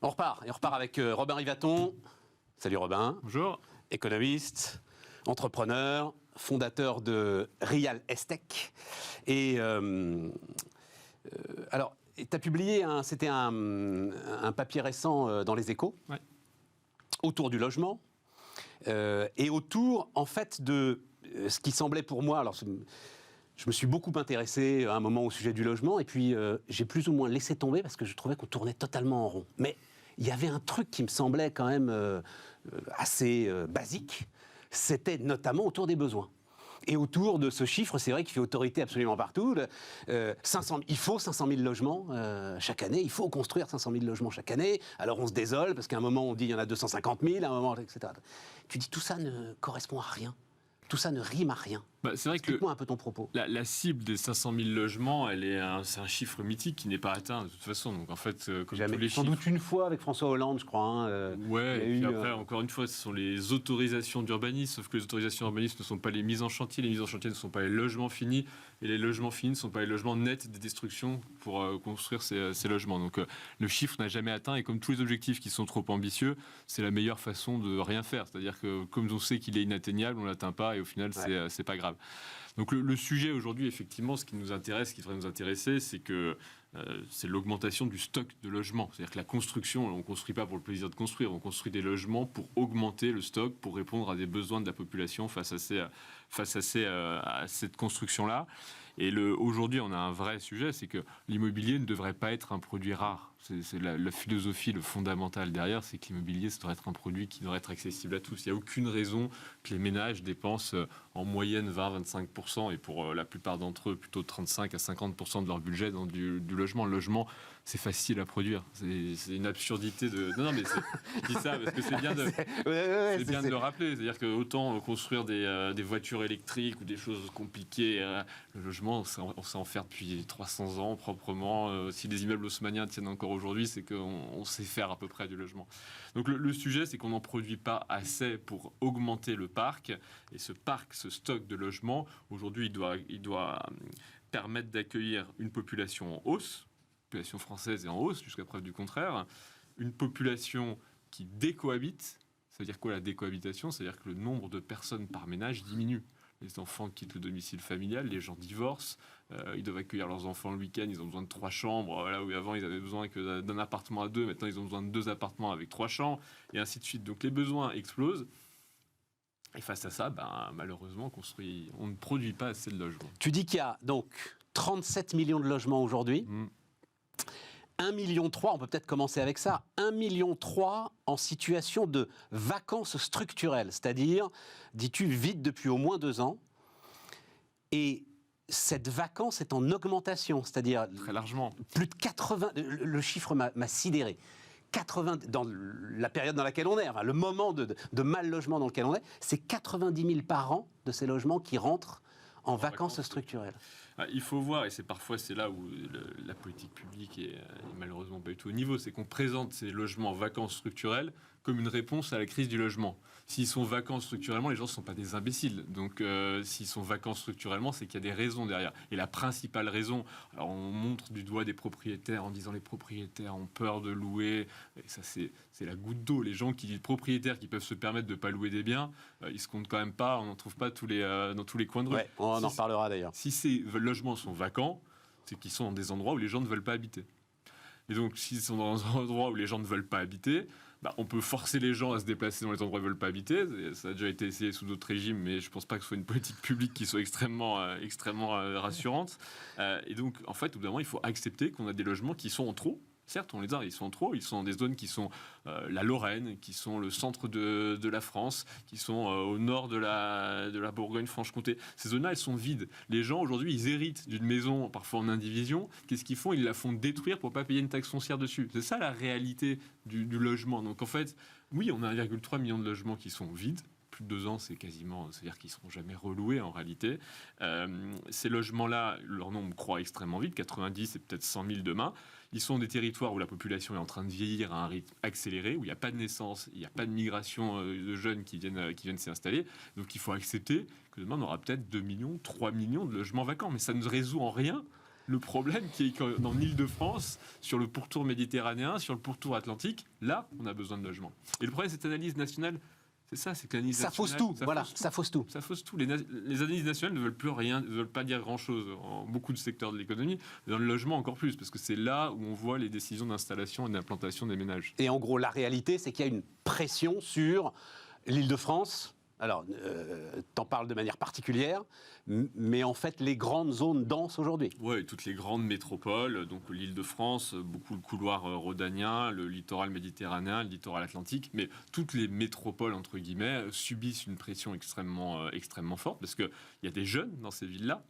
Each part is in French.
On repart avec Robin Rivaton. Salut Robin. Bonjour. Économiste, entrepreneur, fondateur de Real Estate. Et alors, tu as publié, c'était un papier récent dans Les Échos, ouais. autour du logement, et autour, en fait, de ce qui semblait pour moi... Alors, je me suis beaucoup intéressé à un moment au sujet du logement, et puis j'ai plus ou moins laissé tomber parce que je trouvais qu'on tournait totalement en rond. Mais il y avait un truc qui me semblait quand même assez basique, c'était notamment autour des besoins. Et autour de ce chiffre, c'est vrai qu'il fait autorité absolument partout. Il faut 500 000 logements chaque année, il faut construire 500 000 logements chaque année. Alors on se désole, parce qu'à un moment on dit il y en a 250 000, à un moment, etc. Tu dis tout ça ne correspond à rien. Tout ça ne rime à rien. C'est vrai Explique-moi un peu ton propos. La cible des 500 000 logements, c'est un chiffre mythique qui n'est pas atteint de toute façon. Donc en fait, comme jamais. tous les Sans chiffres... doute une fois avec François Hollande, je crois. Ouais, et puis après, encore une fois, ce sont les autorisations d'urbanisme, sauf que les autorisations d'urbanisme ne sont pas les mises en chantier, les mises en chantier ne sont pas les logements finis, et les logements finis ne sont pas les logements nets des destructions pour construire ces logements. Donc le chiffre n'a jamais atteint, et comme tous les objectifs qui sont trop ambitieux, c'est la meilleure façon de rien faire. C'est-à-dire que comme on sait qu'il est inatteignable, on ne l'atteint pas, et au final, c'est pas grave. Donc le sujet aujourd'hui, effectivement, ce qui nous intéresse, ce qui devrait nous intéresser, c'est que c'est l'augmentation du stock de logements. C'est-à-dire que la construction, on ne construit pas pour le plaisir de construire, on construit des logements pour augmenter le stock, pour répondre à des besoins de la population face à cette construction-là. Et aujourd'hui, on a un vrai sujet, c'est que l'immobilier ne devrait pas être un produit rare. C'est la philosophie, le fondamental derrière, c'est que l'immobilier, ça devrait être un produit qui devrait être accessible à tous. Il n'y a aucune raison que les ménages dépensent en moyenne 20-25%, et pour la plupart d'entre eux, plutôt 35 à 50% de leur budget dans du logement. Le logement, c'est facile à produire. C'est une absurdité de... Non, mais je dis ça parce que c'est bien de le rappeler. C'est-à-dire qu'autant construire des voitures électriques ou des choses compliquées, le logement, on sait en faire depuis 300 ans proprement. Si les immeubles haussmanniens tiennent encore aujourd'hui, c'est qu'on sait faire à peu près du logement. Donc le sujet, c'est qu'on n'en produit pas assez pour augmenter le parc. Et ce parc, ce stock de logements, aujourd'hui, il doit permettre d'accueillir une population en hausse. La population française est en hausse, jusqu'à preuve du contraire. Une population qui décohabite. Ça veut dire quoi la décohabitation ? C'est-à-dire que le nombre de personnes par ménage diminue. Les enfants quittent le domicile familial, les gens divorcent, ils doivent accueillir leurs enfants le week-end, ils ont besoin de 3 chambres, là où avant ils avaient besoin que d'un appartement à 2, maintenant ils ont besoin de 2 appartements avec 3 chambres, et ainsi de suite. Donc les besoins explosent, et face à ça, malheureusement, on ne produit pas assez de logements. Tu dis qu'il y a donc 37 millions de logements aujourd'hui, 1,3 million, on peut peut-être commencer avec ça, 1,3 million en situation de vacances structurelles, c'est-à-dire, dis-tu, vide depuis au moins 2 ans, et cette vacance est en augmentation, c'est-à-dire... Très largement. Plus de 80... Le chiffre m'a sidéré. 80, dans la période dans laquelle on est, enfin, le moment de mal logement dans lequel on est, c'est 90 000 par an de ces logements qui rentrent en vacances structurelles. Il faut voir, et c'est là où la politique publique est malheureusement pas du tout au niveau, c'est qu'on présente ces logements en vacances structurelles comme une réponse à la crise du logement. S'ils sont vacants structurellement, les gens ne sont pas des imbéciles. Donc s'ils sont vacants structurellement, c'est qu'il y a des raisons derrière. Et la principale raison, alors on montre du doigt des propriétaires en disant les propriétaires ont peur de louer, et ça c'est la goutte d'eau. Les propriétaires qui peuvent se permettre de ne pas louer des biens, ils se comptent quand même pas, on n'en trouve pas dans tous les coins de rue. Ouais, on en reparlera d'ailleurs. Si ces logements sont vacants, c'est qu'ils sont dans des endroits où les gens ne veulent pas habiter. Et donc, s'ils sont dans un endroit où les gens ne veulent pas habiter, on peut forcer les gens à se déplacer dans les endroits où ils ne veulent pas habiter. Ça a déjà été essayé sous d'autres régimes, mais je ne pense pas que ce soit une politique publique qui soit extrêmement rassurante. Et donc, en fait, au bout d'un moment, il faut accepter qu'on a des logements qui sont en trop. Certes, on les a, ils sont trop, ils sont dans des zones qui sont la Lorraine, qui sont le centre de la France, qui sont au nord de la Bourgogne-Franche-Comté. Ces zones-là, elles sont vides. Les gens, aujourd'hui, ils héritent d'une maison, parfois en indivision. Qu'est-ce qu'ils font ? Ils la font détruire pour ne pas payer une taxe foncière dessus. C'est ça la réalité du logement. Donc en fait, oui, on a 1,3 million de logements qui sont vides. Plus de 2 ans, c'est-à-dire qu'ils ne seront jamais reloués en réalité. Ces logements-là, leur nombre croît extrêmement vite, 90 et peut-être 100 000 demain. Ils sont des territoires où la population est en train de vieillir à un rythme accéléré, où il n'y a pas de naissance, il n'y a pas de migration de jeunes qui viennent s'y installer. Donc il faut accepter que demain, on aura peut-être 2 millions, 3 millions de logements vacants. Mais ça ne résout en rien Le problème, qui est qu'en Île-de-France, sur le pourtour méditerranéen, sur le pourtour atlantique, là, on a besoin de logements. Et le problème, cette analyse nationale, c'est ça, c'est que l'analyse Ça fausse nationale, tout, voilà, ça fausse tout. ça fausse tout. Les analyses nationales ne veulent plus rien, ne veulent pas dire grand-chose en beaucoup de secteurs de l'économie, mais dans le logement encore plus, parce que c'est là où on voit les décisions d'installation et d'implantation des ménages. Et en gros, la réalité, c'est qu'il y a une pression sur l'Île-de-France. Alors, t'en parles de manière particulière, mais en fait, les grandes zones denses aujourd'hui. Oui, toutes les grandes métropoles, donc l'Île-de-France, beaucoup le couloir rhodanien, le littoral méditerranéen, le littoral atlantique, mais toutes les métropoles, entre guillemets, subissent une pression extrêmement forte, parce qu'il y a des jeunes dans ces villes-là.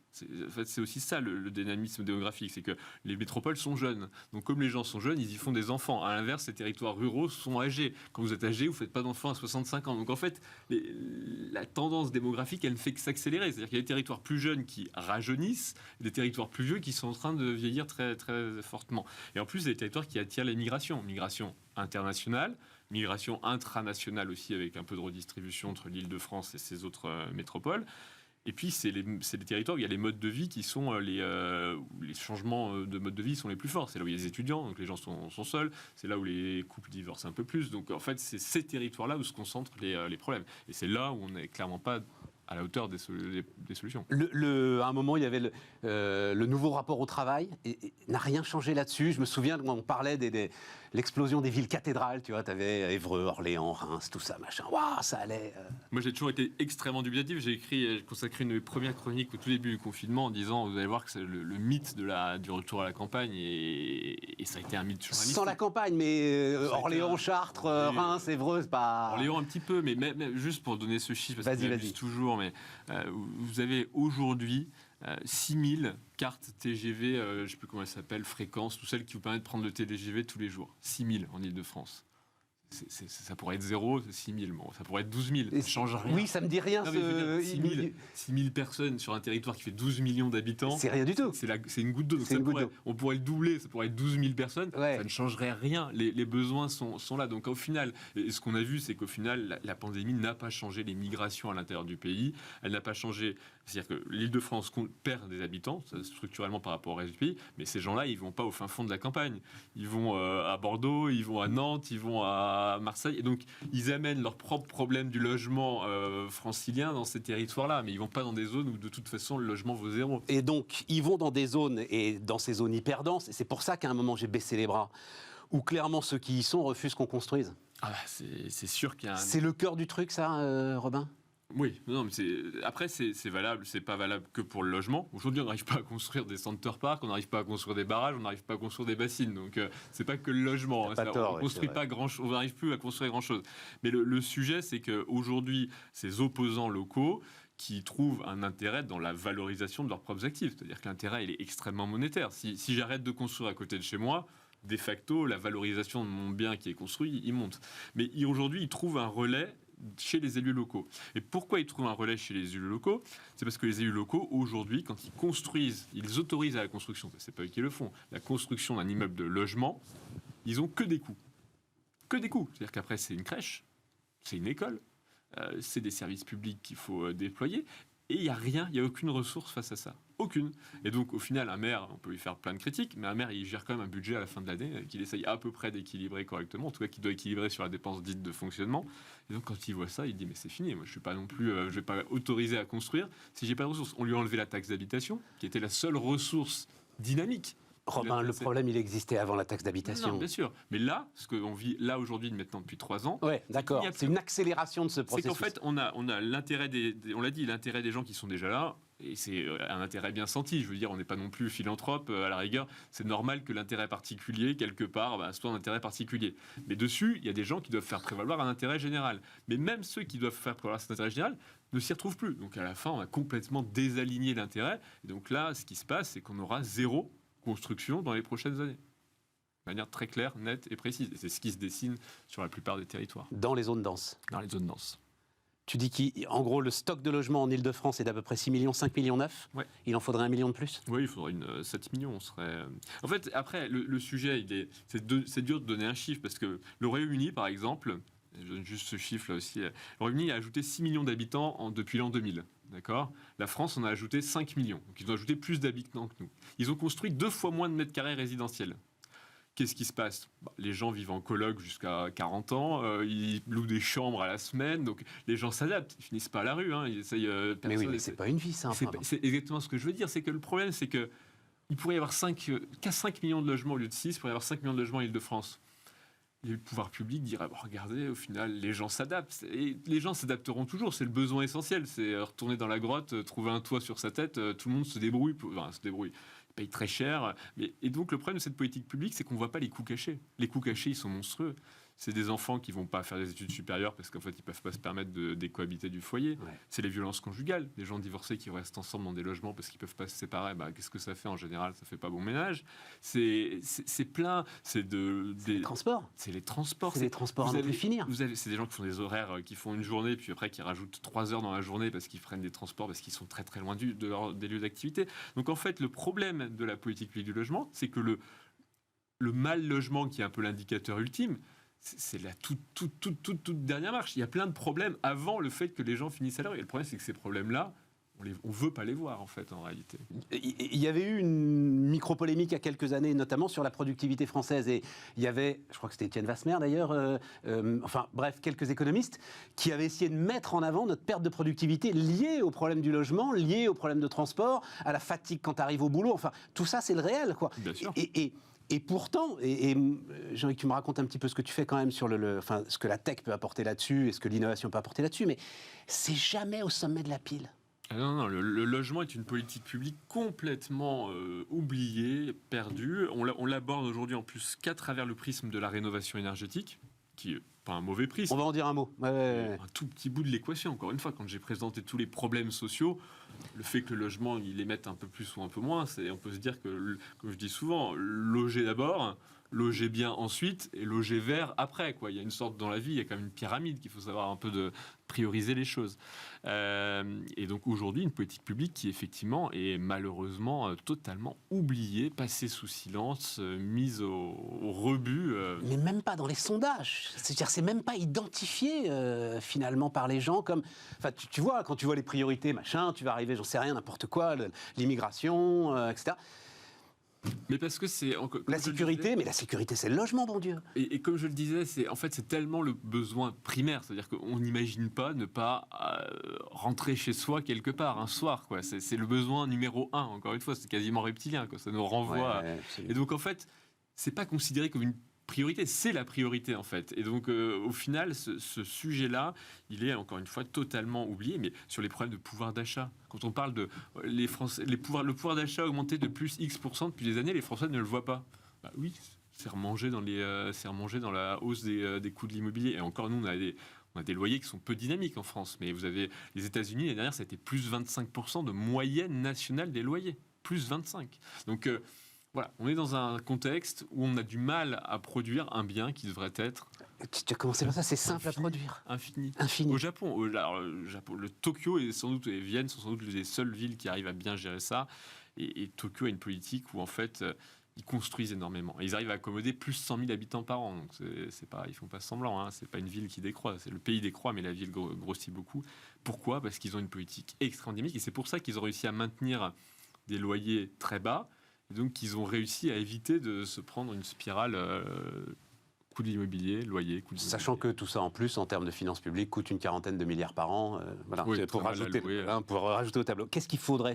En fait, c'est aussi ça le dynamisme démographique, c'est que les métropoles sont jeunes. Donc comme les gens sont jeunes, ils y font des enfants. À l'inverse, les territoires ruraux sont âgés. Quand vous êtes âgé, vous ne faites pas d'enfants à 65 ans. Donc en fait, la tendance démographique, elle ne fait que s'accélérer. C'est-à-dire qu'il y a des territoires plus jeunes qui rajeunissent, et des territoires plus vieux qui sont en train de vieillir très, très fortement. Et en plus, il y a des territoires qui attirent les migrations. Migration internationale, migration intranationale aussi, avec un peu de redistribution entre l'Île-de-France et ses autres métropoles. Et puis, c'est les territoires où il y a les modes de vie qui sont où les changements de mode de vie sont les plus forts. C'est là où il y a les étudiants, donc les gens sont seuls. C'est là où les couples divorcent un peu plus. Donc, en fait, c'est ces territoires-là où se concentrent les problèmes. Et c'est là où on n'est clairement pas à la hauteur des solutions. À un moment, il y avait le nouveau rapport au travail, et n'a rien changé là-dessus. Je me souviens quand on parlait de l'explosion des villes cathédrales, tu vois, tu avais Évreux, Orléans, Reims, tout ça, machin. Waouh, ça allait. Moi, j'ai toujours été extrêmement dubitatif. J'ai consacré une première chronique au tout début du confinement en disant, vous allez voir que c'est le mythe du retour à la campagne, et ça a été un mythe journalistique. Sans la campagne, mais Orléans, Chartres, Reims, Évreux, c'est pas... Orléans un petit peu, mais même, juste pour donner ce chiffre, parce que vas-y. toujours, mais vous avez aujourd'hui 6000 cartes TGV, je ne sais plus comment elles s'appellent, fréquences, tout celles qui vous permettent de prendre le TGV tous les jours. 6000 en Ile-de-France. Ça pourrait être 0, 6 000. Bon, ça pourrait être 12 000. Ça ne change rien. Oui, ça me dit rien. Non, 6 000 personnes sur un territoire qui fait 12 millions d'habitants. C'est rien du tout. C'est une goutte d'eau. On pourrait le doubler, ça pourrait être 12 000 personnes. Ouais. Ça ne changerait rien. Les besoins sont là. Donc au final, et ce qu'on a vu, c'est qu'au final, la pandémie n'a pas changé les migrations à l'intérieur du pays. Elle n'a pas changé. C'est-à-dire que l'Île-de-France perd des habitants, structurellement par rapport au reste du pays. Mais ces gens-là, ils ne vont pas au fin fond de la campagne. Ils vont à Bordeaux, ils vont à Nantes, ils vont à Marseille, et donc ils amènent leurs propres problèmes du logement francilien dans ces territoires-là, mais ils vont pas dans des zones où de toute façon le logement vaut 0. Et donc ils vont dans des zones, et dans ces zones hyper denses, et c'est pour ça qu'à un moment j'ai baissé les bras, où clairement ceux qui y sont refusent qu'on construise. Ah bah, c'est sûr qu'il y a C'est le cœur du truc, ça, Robin ? Oui, non, mais après c'est valable, c'est pas valable que pour le logement. Aujourd'hui, on n'arrive pas à construire des center parks, on n'arrive pas à construire des barrages, on n'arrive pas à construire des bassines. Donc c'est pas que le logement. On construit pas grand-chose, on n'arrive plus à construire grand-chose. Mais le sujet, c'est qu'aujourd'hui, ces opposants locaux qui trouvent un intérêt dans la valorisation de leurs propres actifs, c'est-à-dire que l'intérêt il est extrêmement monétaire. Si j'arrête de construire à côté de chez moi, de facto, la valorisation de mon bien qui est construit, il monte. Mais aujourd'hui, ils trouvent un relais chez les élus locaux. Et pourquoi ils trouvent un relais chez les élus locaux ? C'est parce que les élus locaux, aujourd'hui, quand ils construisent, ils autorisent à la construction, c'est pas eux qui le font, la construction d'un immeuble de logement, ils ont que des coûts. Que des coûts. C'est-à-dire qu'après, c'est une crèche, c'est une école, c'est des services publics qu'il faut déployer, et il n'y a rien, il n'y a aucune ressource face à ça. Aucune. Et donc, au final, un maire, on peut lui faire plein de critiques, mais un maire, il gère quand même un budget à la fin de l'année qu'il essaye à peu près d'équilibrer correctement, en tout cas qu'il doit équilibrer sur la dépense dite de fonctionnement. Et donc, quand il voit ça, il dit, mais c'est fini, moi, je suis pas non plus, je vais pas autoriser à construire si j'ai pas de ressources. On lui a enlevé la taxe d'habitation, qui était la seule ressource dynamique. Robin, le problème, il existait avant la taxe d'habitation. Non, bien sûr. Mais là, ce qu'on vit là aujourd'hui, maintenant depuis 3 ans... Ouais, d'accord. C'est une accélération de ce processus. C'est qu'en fait, on a l'intérêt on l'a dit, l'intérêt des gens qui sont déjà là, et c'est un intérêt bien senti. Je veux dire, on n'est pas non plus philanthrope. À la rigueur, c'est normal que l'intérêt particulier, quelque part, soit un intérêt particulier. Mais dessus, il y a des gens qui doivent faire prévaloir un intérêt général. Mais même ceux qui doivent faire prévaloir cet intérêt général ne s'y retrouvent plus. Donc à la fin, on a complètement désaligné l'intérêt. Et donc là, ce qui se passe, c'est qu'on aura 0 construction dans les prochaines années. De manière très claire, nette et précise. Et c'est ce qui se dessine sur la plupart des territoires. Dans les zones denses. Dans les zones denses. Tu dis qu'en gros, le stock de logements en Ile-de-France est d'à peu près 6 millions, 5 millions 9. Ouais. Il en faudrait 1 million de plus. Oui, il faudrait 7 millions. On serait... En fait, après, le sujet, c'est dur de donner un chiffre, parce que le Royaume-Uni, par exemple, je donne juste ce chiffre là aussi. Le Royaume-Uni a ajouté 6 millions d'habitants depuis l'an 2000. D'accord ? La France en a ajouté 5 millions. Donc ils ont ajouté plus d'habitants que nous. Ils ont construit 2 fois moins de mètres carrés résidentiels. Qu'est-ce qui se passe ? Les gens vivent en coloc jusqu'à 40 ans, ils louent des chambres à la semaine, donc les gens s'adaptent, ils finissent pas à la rue. Ils essayent, mais oui, mais c'est pas une vie, ça. C'est exactement ce que je veux dire, c'est que le problème, c'est que il pourrait y avoir 5 millions de logements au lieu de 6, il pourrait y avoir 5 millions de logements en Île-de-France. Et le pouvoir public dirait, regardez, au final, les gens s'adaptent. Et les gens s'adapteront toujours, c'est le besoin essentiel. C'est retourner dans la grotte, trouver un toit sur sa tête, tout le monde se débrouille. Il paye très cher. Et donc, le problème de cette politique publique, c'est qu'on ne voit pas les coûts cachés. Les coûts cachés, ils sont monstrueux. C'est des enfants qui ne vont pas faire des études supérieures parce qu'en fait, ils ne peuvent pas se permettre de décohabiter du foyer. Ouais. C'est les violences conjugales. Les gens divorcés qui restent ensemble dans des logements parce qu'ils ne peuvent pas se séparer. Qu'est-ce que ça fait en général ? Ça ne fait pas bon ménage. C'est plein. C'est les transports. C'est les transports. C'est les transports à ne plus finir. C'est des gens qui font des horaires, qui font une journée, puis après qui rajoutent 3 heures dans la journée parce qu'ils prennent des transports, parce qu'ils sont très très loin des lieux d'activité. Donc en fait, le problème de la politique publique du logement, c'est que le mal logement, qui est un peu l'indicateur ultime, c'est la toute dernière marche. Il y a plein de problèmes avant le fait que les gens finissent à l'heure. Et le problème, c'est que ces problèmes-là, on ne veut pas les voir, en fait, en réalité. Il y avait eu une micro-polémique il y a quelques années, notamment sur la productivité française. Et il y avait, je crois que c'était Étienne Vasmer d'ailleurs, quelques économistes qui avaient essayé de mettre en avant notre perte de productivité liée au problème du logement, liée au problème de transport, à la fatigue quand tu arrives au boulot. Enfin, tout ça, c'est le réel, quoi. Bien sûr. Et pourtant, j'ai envie que tu me racontes un petit peu ce que tu fais quand même sur ce que la tech peut apporter là-dessus et ce que l'innovation peut apporter là-dessus, mais c'est jamais au sommet de la pile. Non, le logement est une politique publique complètement oubliée, perdue. On l'aborde aujourd'hui en plus qu'à travers le prisme de la rénovation énergétique, qui est pas un mauvais prisme. On va en dire un mot. Ouais. Un tout petit bout de l'équation. Encore une fois, quand j'ai présenté tous les problèmes sociaux, le fait que le logement, il émette un peu plus ou un peu moins, on peut se dire que, comme je dis souvent, loger d'abord, loger bien ensuite et loger vert après. Il y a une sorte, dans la vie, il y a quand même une pyramide qu'il faut savoir un peu de prioriser les choses. Et donc aujourd'hui, une politique publique qui effectivement est malheureusement totalement oubliée, passée sous silence, mise au rebut. Mais même pas dans les sondages. C'est-à-dire, c'est même pas identifié finalement par les gens comme. Enfin, tu vois, quand tu vois les priorités, machin, tu vas arriver, j'en sais rien, n'importe quoi, l'immigration, etc. Mais parce que c'est la sécurité, mais la sécurité, c'est le logement, bon Dieu. Et comme je le disais, c'est tellement le besoin primaire, c'est-à-dire qu'on n'imagine pas ne pas rentrer chez soi quelque part un soir, quoi. C'est le besoin numéro 1. Encore une fois, c'est quasiment reptilien, quoi. Ça nous renvoie. Et donc en fait, c'est pas considéré comme une priorité, c'est la priorité en fait. Et donc au final, ce sujet-là, il est encore une fois totalement oublié. Mais sur les problèmes de pouvoir d'achat, quand on parle de le pouvoir d'achat a augmenté de plus X% depuis des années, les Français ne le voient pas. Oui, c'est remangé dans la hausse des coûts de l'immobilier. Et encore, nous, on a des loyers qui sont peu dynamiques en France. Mais vous avez les États-Unis, l'année dernière, ça a été plus 25% de moyenne nationale des loyers. Plus 25. Donc voilà, on est dans un contexte où on a du mal à produire un bien qui devrait être... Tu as commencé par ça, c'est simple à produire. Infini. Au Japon, le Tokyo et Vienne sont sans doute les seules villes qui arrivent à bien gérer ça. Et Tokyo a une politique où en fait, ils construisent énormément. Et ils arrivent à accommoder plus de 100 000 habitants par an. Donc c'est pas, ils font pas semblant, hein. C'est pas une ville qui décroît. Le pays décroît, mais la ville grossit beaucoup. Pourquoi ? Parce qu'ils ont une politique extra endémique. Et c'est pour ça qu'ils ont réussi à maintenir des loyers très bas. Et donc, ils ont réussi à éviter de se prendre une spirale coût de l'immobilier, loyer, coût de l'immobilier. Sachant que tout ça, en plus, en termes de finances publiques, coûte une quarantaine de milliards par an. Pour rajouter au tableau. Qu'est-ce qu'il faudrait ?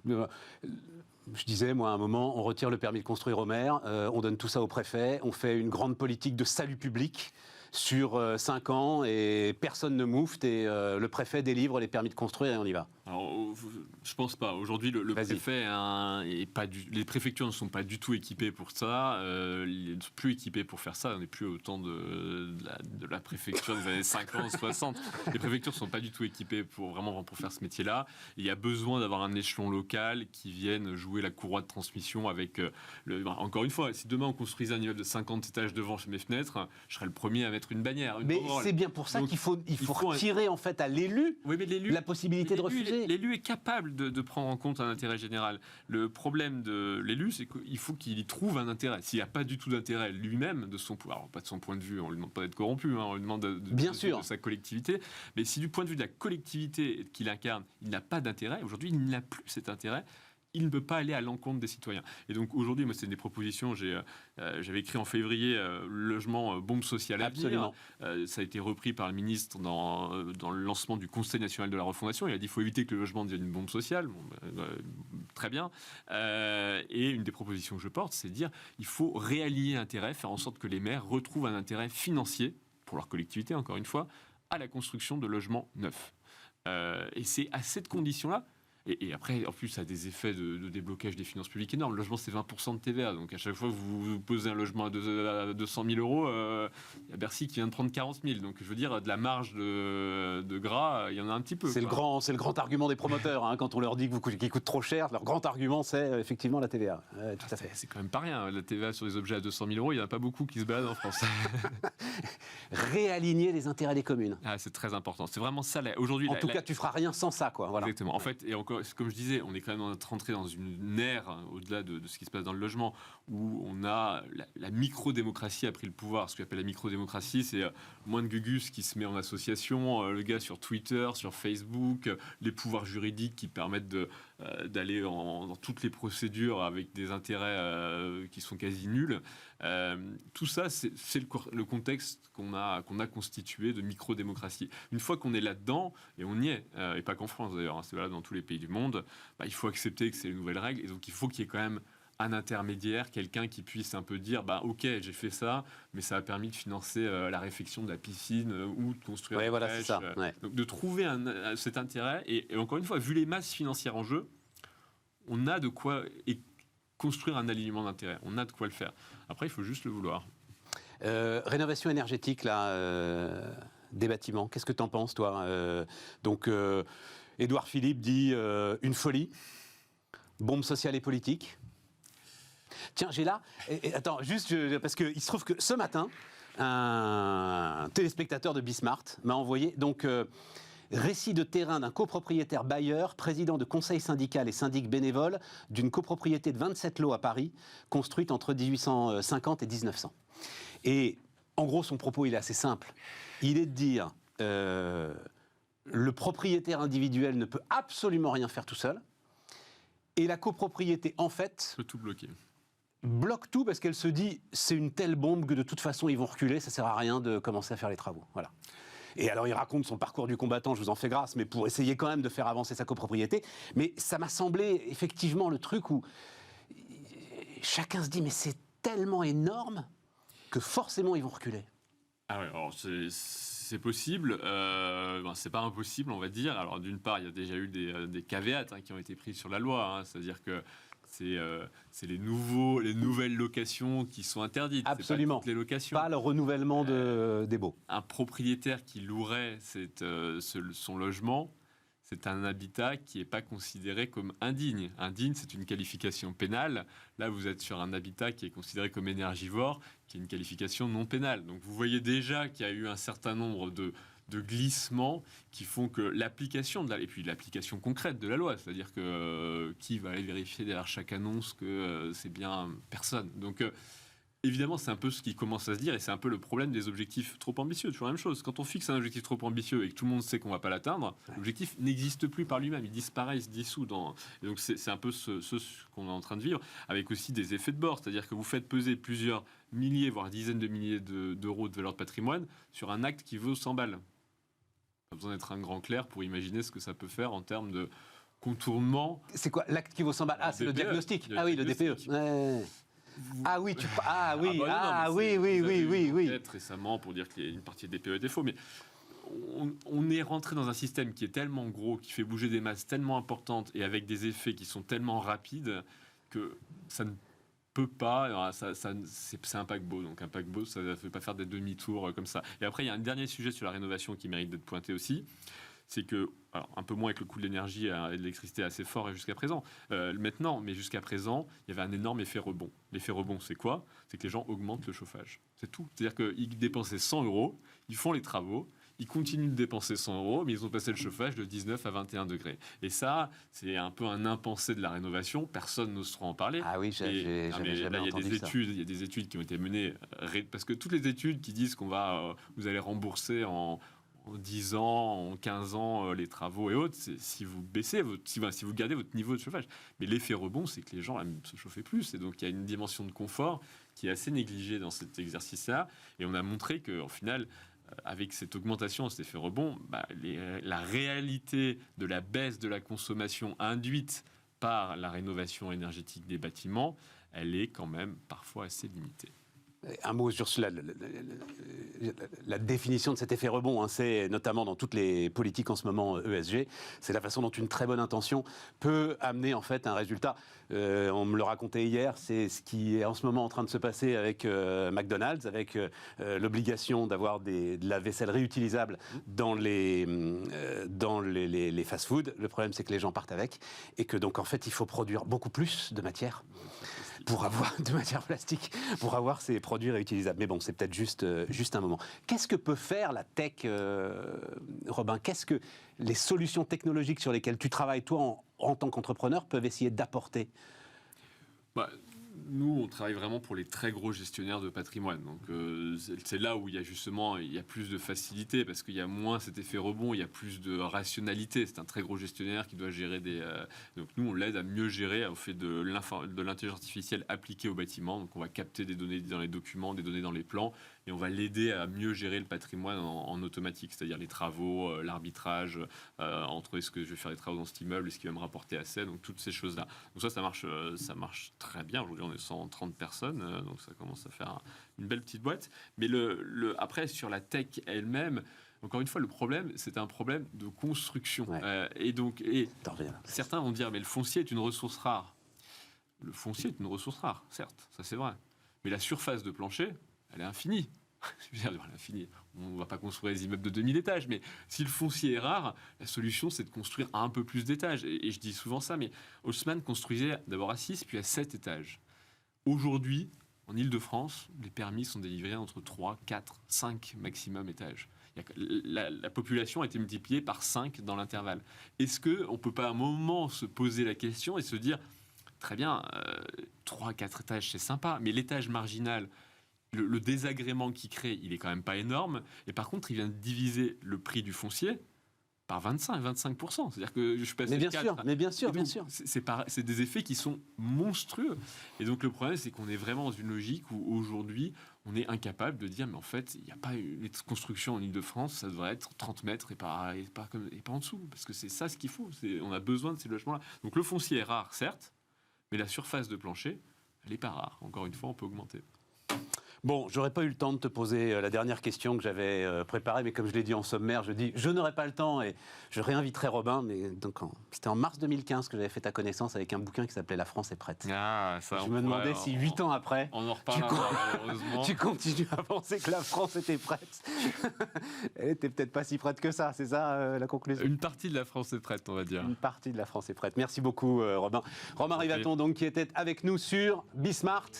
Je disais, moi, à un moment, on retire le permis de construire au maire, on donne tout ça au préfet, on fait une grande politique de salut public sur 5 ans et personne ne moufte et le préfet délivre les permis de construire et on y va. Alors, je pense pas. Aujourd'hui, le préfet les préfectures ne sont pas du tout équipées pour ça. Ils ne sont plus équipés pour faire ça. On n'est plus au temps de la préfecture des années 50, 60. Les préfectures ne sont pas du tout équipées pour faire ce métier-là. Il y a besoin d'avoir un échelon local qui vienne jouer la courroie de transmission avec... encore une fois, si demain on construisait un immeuble de 50 étages devant chez mes fenêtres, je serais le premier à mettre une bannière. Mais c'est bien pour ça qu'il faut retirer en fait à l'élu la possibilité de refuser. changer. L'élu est capable de prendre en compte un intérêt général. Le problème de l'élu, c'est qu'il faut qu'il y trouve un intérêt. S'il n'y a pas du tout d'intérêt lui-même, de son pouvoir, alors pas de son point de vue, on ne lui demande pas d'être corrompu, on lui demande de sa collectivité, mais si du point de vue de la collectivité qu'il incarne, il n'a pas d'intérêt, aujourd'hui il n'a plus cet intérêt, il ne peut pas aller à l'encontre des citoyens. Et donc aujourd'hui, moi, c'est des propositions. J'avais écrit en février logement bombe sociale à venir. Ça a été repris par le ministre dans le lancement du Conseil national de la refondation. Il a dit qu'il faut éviter que le logement devienne une bombe sociale. Très bien. Et une des propositions que je porte, c'est de dire qu'il faut réaligner l'intérêt, faire en sorte que les maires retrouvent un intérêt financier pour leur collectivité, encore une fois, à la construction de logements neufs. Et c'est à cette condition-là. Et après, en plus, ça a des effets de déblocage des finances publiques énormes. Le logement, c'est 20% de TVA. Donc, à chaque fois que vous posez un logement à 200 000 euros, il y a Bercy qui vient de prendre 40 000. Donc, je veux dire, de la marge de gras, il y en a un petit peu. C'est le grand argument des promoteurs. Hein, quand on leur dit qu'ils coûtent trop cher, leur grand argument, c'est effectivement la TVA. Tout à fait. C'est quand même pas rien. La TVA sur les objets à 200 000 euros, il n'y en a pas beaucoup qui se baladent en France. Réaligner les intérêts des communes. C'est très important. C'est vraiment ça. Aujourd'hui, en tout cas, tu feras rien sans ça, quoi. Voilà. Exactement. En fait, et encore, comme je disais, on est quand même rentré dans une ère, au-delà de ce qui se passe dans le logement, où on a la micro-démocratie a pris le pouvoir. Ce qu'on appelle la micro-démocratie, c'est moins de Gugus qui se met en association, le gars sur Twitter, sur Facebook, les pouvoirs juridiques qui permettent d'aller dans toutes les procédures avec des intérêts qui sont quasi nuls. Tout ça, c'est le contexte qu'on a constitué de micro-démocratie. Une fois qu'on est là-dedans, et on y est, et pas qu'en France d'ailleurs, c'est valable dans tous les pays du monde, il faut accepter que c'est les nouvelles règles, et donc il faut qu'il y ait quand même un intermédiaire, quelqu'un qui puisse un peu dire ok, j'ai fait ça, mais ça a permis de financer la réfection de la piscine ou de construire une crèche. Ça. Donc de trouver cet intérêt, et encore une fois, vu les masses financières en jeu, on a de quoi construire un alignement d'intérêts, on a de quoi le faire. Après, il faut juste le vouloir. Rénovation énergétique des bâtiments, qu'est-ce que tu en penses, toi? Édouard Philippe dit une folie, bombe sociale et politique. Tiens, j'ai là... attends, juste, parce qu'il se trouve que ce matin, un téléspectateur de Bismart m'a envoyé... récit de terrain d'un copropriétaire bailleur, président de conseil syndical et syndic bénévole d'une copropriété de 27 lots à Paris, construite entre 1850 et 1900. Et en gros, son propos, il est assez simple. Il est de dire, le propriétaire individuel ne peut absolument rien faire tout seul, et la copropriété, en fait... peut tout bloquer. Bloque tout parce qu'elle se dit, c'est une telle bombe que de toute façon, ils vont reculer, ça sert à rien de commencer à faire les travaux. Voilà. Et alors, il raconte son parcours du combattant, je vous en fais grâce, mais pour essayer quand même de faire avancer sa copropriété. Mais ça m'a semblé effectivement le truc où chacun se dit, mais c'est tellement énorme que forcément ils vont reculer. Ah ouais, alors c'est possible, c'est pas impossible, on va dire. Alors d'une part, il y a déjà eu des caveats qui ont été pris sur la loi, c'est-à-dire que c'est les nouvelles locations qui sont interdites. Absolument. C'est pas toutes les locations. Pas le renouvellement des baux. Un propriétaire qui louerait son logement, c'est un habitat qui n'est pas considéré comme indigne. Indigne, c'est une qualification pénale. Là, vous êtes sur un habitat qui est considéré comme énergivore, qui est une qualification non pénale. Donc vous voyez déjà qu'il y a eu un certain nombre de glissements qui font que l'application et puis l'application concrète de la loi, c'est-à-dire que qui va aller vérifier derrière chaque annonce que c'est bien personne. Donc évidemment, c'est un peu ce qui commence à se dire, et c'est un peu le problème des objectifs trop ambitieux. Toujours la même chose. Quand on fixe un objectif trop ambitieux et que tout le monde sait qu'on ne va pas l'atteindre, l'objectif n'existe plus par lui-même. Il disparaît, il se dissout. Et donc c'est un peu ce qu'on est en train de vivre, avec aussi des effets de bord. C'est-à-dire que vous faites peser plusieurs milliers, voire dizaines de milliers d'euros de valeur de patrimoine sur un acte qui vaut 100 balles. Pas besoin d'être un grand clerc pour imaginer ce que ça peut faire en termes de contournement. C'est quoi l'acte qui vaut 100 balles? C'est le diagnostic. Ah oui, le DPE. Ouais. Oui. Peut-être récemment pour dire qu'il y a une partie de DPE était faux, mais on est rentré dans un système qui est tellement gros, qui fait bouger des masses tellement importantes et avec des effets qui sont tellement rapides que ça ne peut pas, c'est un paquebot. Donc un paquebot, ça ne fait pas faire des demi-tours comme ça. Et après, il y a un dernier sujet sur la rénovation qui mérite d'être pointé aussi. C'est que, alors, un peu moins avec le coût de l'énergie et de l'électricité assez fort jusqu'à présent, maintenant, mais jusqu'à présent, il y avait un énorme effet rebond. L'effet rebond, c'est quoi? C'est que les gens augmentent le chauffage. C'est tout. C'est-à-dire qu'ils dépensaient 100 euros, ils font les travaux, ils continuent de dépenser 100 €, mais ils ont passé le chauffage de 19 à 21 degrés. Et ça, c'est un peu un impensé de la rénovation. Personne n'ose trop en parler. Ah oui, j'avais jamais entendu ça. Il y a des études qui ont été menées, parce que toutes les études qui disent vous allez rembourser en 10 ans, en 15 ans, les travaux et autres, c'est si vous baissez, si vous gardez votre niveau de chauffage. Mais l'effet rebond, c'est que les gens aiment se chauffer plus. Et donc, il y a une dimension de confort qui est assez négligée dans cet exercice-là. Et on a montré qu'au final, avec cette augmentation, cet effet rebond, la réalité de la baisse de la consommation induite par la rénovation énergétique des bâtiments, elle est quand même parfois assez limitée. Un mot sur la définition de cet effet rebond, c'est notamment dans toutes les politiques en ce moment ESG, c'est la façon dont une très bonne intention peut amener en fait un résultat. On me le racontait hier, c'est ce qui est en ce moment en train de se passer avec McDonald's, avec l'obligation d'avoir de la vaisselle réutilisable dans les fast-foods. Le problème, c'est que les gens partent avec et que donc en fait, il faut produire beaucoup plus de matière plastique pour avoir ces produits réutilisables. Mais bon, c'est peut-être juste un moment. Qu'est-ce que peut faire la tech, Robin? Qu'est-ce que les solutions technologiques sur lesquelles tu travailles, toi, en tant qu'entrepreneur, peuvent essayer d'apporter? Nous, on travaille vraiment pour les très gros gestionnaires de patrimoine. Donc, c'est là où il y a plus de facilité, parce qu'il y a moins cet effet rebond, il y a plus de rationalité. C'est un très gros gestionnaire qui doit gérer Donc, nous, on l'aide à mieux gérer au fait de l'intelligence artificielle appliquée au bâtiment. Donc, on va capter des données dans les documents, des données dans les plans, et on va l'aider à mieux gérer le patrimoine en automatique, c'est-à-dire les travaux, l'arbitrage entre est-ce que je vais faire des travaux dans cet immeuble, est-ce qu'il va me rapporter assez, donc toutes ces choses-là. Donc ça marche très bien. Aujourd'hui, on est 130 personnes, donc ça commence à faire une belle petite boîte. Mais après, sur la tech elle-même, encore une fois, le problème, c'est un problème de construction. Ouais. Certains vont dire, mais le foncier est une ressource rare. Le foncier est une ressource rare, certes, ça c'est vrai. Mais la surface de plancher, elle est infinie. Je veux dire, on ne va pas construire des immeubles de 2000 étages, mais si le foncier est rare, la solution, c'est de construire un peu plus d'étages. Et je dis souvent ça, mais Haussmann construisait d'abord à 6, puis à 7 étages. Aujourd'hui, en Ile-de-France, les permis sont délivrés entre 3, 4, 5 maximum étages. La population a été multipliée par 5 dans l'intervalle. Est-ce qu'on ne peut pas à un moment se poser la question et se dire, très bien, 3, 4 étages, c'est sympa, mais l'étage marginal, le désagrément qu'il crée, il est quand même pas énorme. Et par contre, il vient de diviser le prix du foncier par 25%. C'est-à-dire que je passe mais bien sûr. C'est des effets qui sont monstrueux. Et donc le problème, c'est qu'on est vraiment dans une logique où aujourd'hui, on est incapable de dire, mais en fait, il n'y a pas une construction en Ile-de-France, ça devrait être 30 mètres et pas en dessous. Parce que c'est ça ce qu'il faut. On a besoin de ces logements-là. Donc le foncier est rare, certes, mais la surface de plancher, elle n'est pas rare. Encore une fois, on peut augmenter. Bon, j'aurais pas eu le temps de te poser la dernière question que j'avais préparée, mais comme je l'ai dit en sommaire, je n'aurai pas le temps et je réinviterai Robin. Mais donc c'était en mars 2015 que j'avais fait ta connaissance avec un bouquin qui s'appelait La France est prête. Je me demandais si 8 ans après, on en reparlera malheureusement. Tu continues à penser que la France était prête. Elle était peut-être pas si prête que ça, c'est ça la conclusion? Une partie de la France est prête, on va dire. Une partie de la France est prête. Merci beaucoup Robin. Romain Rivaton, donc, qui était avec nous sur Bismart.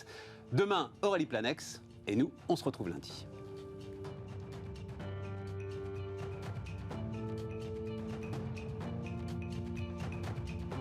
Demain, Aurélie Planex. Et nous, on se retrouve lundi.